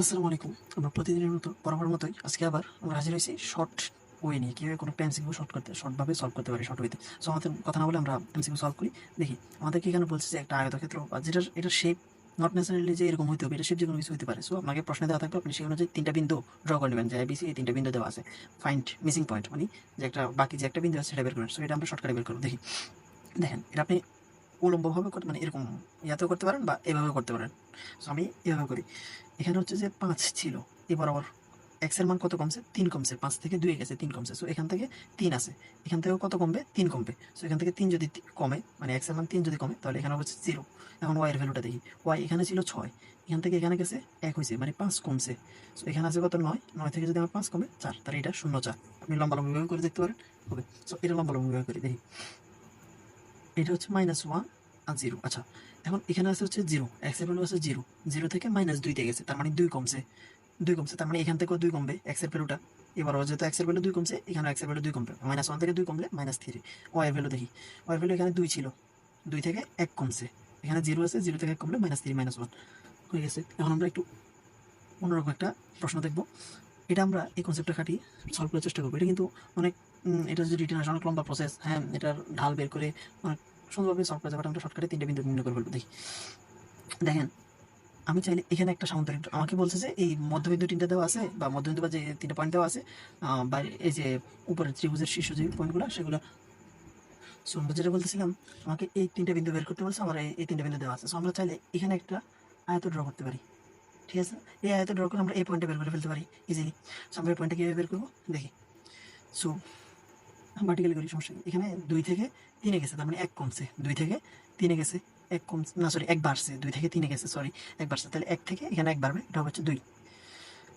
আসসালামু আলাইকুম। আমরা প্রতিদিনের মতো বরাবর মতোই আজকে আবার আমরা হাজির হয়েছি শর্ট ওয়ে নিয়ে। কীভাবে কোনো একটা এমসিকিউ শর্টভাবে সলভ করতে পারি শর্ট ওয়েতে। সো আমাদের কথা না বলে আমরা এমসিকিউ সলভ করি। দেখি আমাদেরকে এখানে বলছে যে একটা আয়তক্ষেত্র বা এটার শেপ নট নেসেসারিলি যে এরকম হইতে হবে, এটার শেপ যেকোনো কিছু হতে পারে। সো আপনাকে প্রশ্নে দেওয়া থাকবে, আপনি সেই অনুযায়ী ৩ টা বিন্দু ড্র করে নেবেন যে এবিসি এই ৩ টা বিন্দু দেওয়া আছে। ফাইন্ড মিসিং পয়েন্ট মানে যে একটা বাকি যে একটা বিন্দু আছে সেটা বের করবেন। সো এটা আমরা শর্টকাটে বের করব। দেখি দেখেন এটা আপনি উলম্বভাবে মানে এরকম ইয়াতেও করতে পারেন বা এভাবেও করতে পারেন। সো আমি এভাবে করি। এখানে হচ্ছে যে ৫ ছিল, এই বরাবর এক্স এর মান কত কমছে? ৩ কমছে। ৫ থেকে ২ গেছে, ৩ কমছে। সো এখান থেকে ৩ আছে। এখান থেকেও কত কমবে? ৩ কমবে। সো এখান থেকে ৩ যদি কমে, মানে এক্স এর মান ৩ যদি কমে, তাহলে এখানে হচ্ছে 0। এখন ওয়াই এর ভ্যালুটা দেখি। ওয়াই এখানে ছিল ৬, এখান থেকে এখানে গেছে ১ হইছে, মানে ৫ কমছে। সো এখানে আছে কত? ৯, ৯ থেকে যদি আমার 5 কমে ৪, তাহলে এটা ০,৪। আপনি লম্বালম্বিভাবে করে দেখতে পারেন, হবে। সো এটা লম্বালম্বিভাবে করি দেখি। এটা হচ্ছে -1 আর 0। আচ্ছা, এখন এখানে আছে হচ্ছে 0, এক্স এর ভ্যালু আছে 0, 0 থেকে -2 তে গেছে, তার মানে 2 কমছে। 2 কমছে, তার মানে এখান থেকেও 2 কমবে এক্স এর ভ্যালুটা। এবারও যেহেতু এক্স এর ভ্যালু 2 কমছে, এখানেও এক্স এর ভ্যালু 2 কমবে। -1 থেকে 2 কমলে -3। ওয়াই এর ভ্যালু দেখি। ওয়াই এর ভ্যালু এখানে 2 ছিল, 2 থেকে 1 কমছে। এখানে 0 আছে, 0 থেকে 1 কমলে -3 -1 হয়ে গেছে। এখন আমরা একটু অন্যরকম একটা প্রশ্ন দেখব। এটা আমরা এই কনসেপ্টটা খাটিয়ে সলভ করার চেষ্টা করবো। এটা কিন্তু অনেক এটা যদি রিটেন আসে অনেক লম্বা প্রসেস। হ্যাঁ, এটার ঢাল বের করে অনেক সুন্দরভাবে সলভ করা যায়, বাট আমরা শর্টকাটে ৩ টা বিন্দু নির্ণয় করে ফেলবো। দেখি দেখেন, আমি চাইলে এখানে একটা সামান্তরিক, আমাকে বলছে যে এই মধ্যবিন্দু ৩ টা দেওয়া আছে বা মধ্যবিন্দু বা যে ৩ টা পয়েন্ট দেওয়া আছে, বাইরে এই যে উপরের ত্রিভুজের শীর্ষ যে পয়েন্টগুলো সেগুলো। সো আমরা যেটা বলতেছিলাম, আমাকে এই ৩ টা বিন্দু বের করতে বলছে। আমার এই ৩ টা বিন্দু দেওয়া আছে। সো আমরা চাইলে এখানে একটা আয়ত ড্র করতে পারি। ঠিক আছে? এই আয়ত ড্র করে আমরা এই পয়েন্টটা বের করে ফেলতে পারি ইজিলি। সো আমরা এই পয়েন্টটা কিভাবে বের করবো দেখি। সো ভার্টিক্যালি করি, সমস্যা নেই। এখানে ২ থেকে ৩ এ গেছে, তার মানে ১ কমছে। ২ থেকে ৩ এ গেছে, ১ কমছে না, সরি ১ বাড়ছে। ২ থেকে ৩ এ গেছে, সরি ১ বাড়ছে। তাহলে ১ থেকে এখানে ১ বাড়বে, এটা হবে হচ্ছে ২।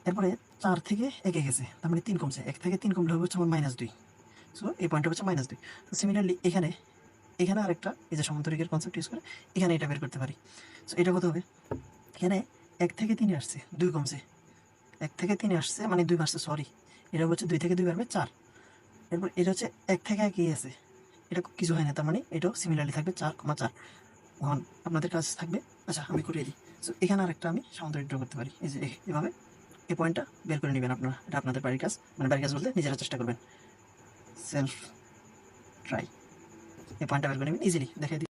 এরপরে ৪ থেকে ১ এ গেছে, তার মানে ৩ কমছে। ১ থেকে ৩ কমলে হবে হচ্ছে আমার -২। সো এই পয়েন্টটা হচ্ছে -২। তো সিমিলারলি এখানে, এখানে আরেকটা এই যে সমান্তরিকের কনসেপ্ট ইউজ করে এখানে এটা বের করতে পারি। সো এটা কত হবে? এখানে ১ থেকে ৩ এ আসছে, ২ কমছে। ১ থেকে ৩ এ আসছে মানে ২ বাড়ছে, সরি। এটা হচ্ছে ২ থেকে ২ বাড়বে ৪। এরপর এটা হচ্ছে ১ থেকে ১ এই আছে। এটা কিছু হয় না, তার মানে এটাও সিমিলারলি থাকবে ৪,৪। এখন আপনাদের কাজ থাকবে, আচ্ছা আমি করিয়ে দিই। সো এখানে আরেকটা আমি সামান্তরিক ড্র করতে পারি। এই যে এভাবে এই পয়েন্টটা বের করে নেবেন আপনারা। এটা আপনাদের বাড়ির কাজ, মানে বাড়ির কাজ বলতে নিজেরা চেষ্টা করবেন। Self try. এই পয়েন্টটা বের করে নেবেন ইজিলি, দেখাই দিই।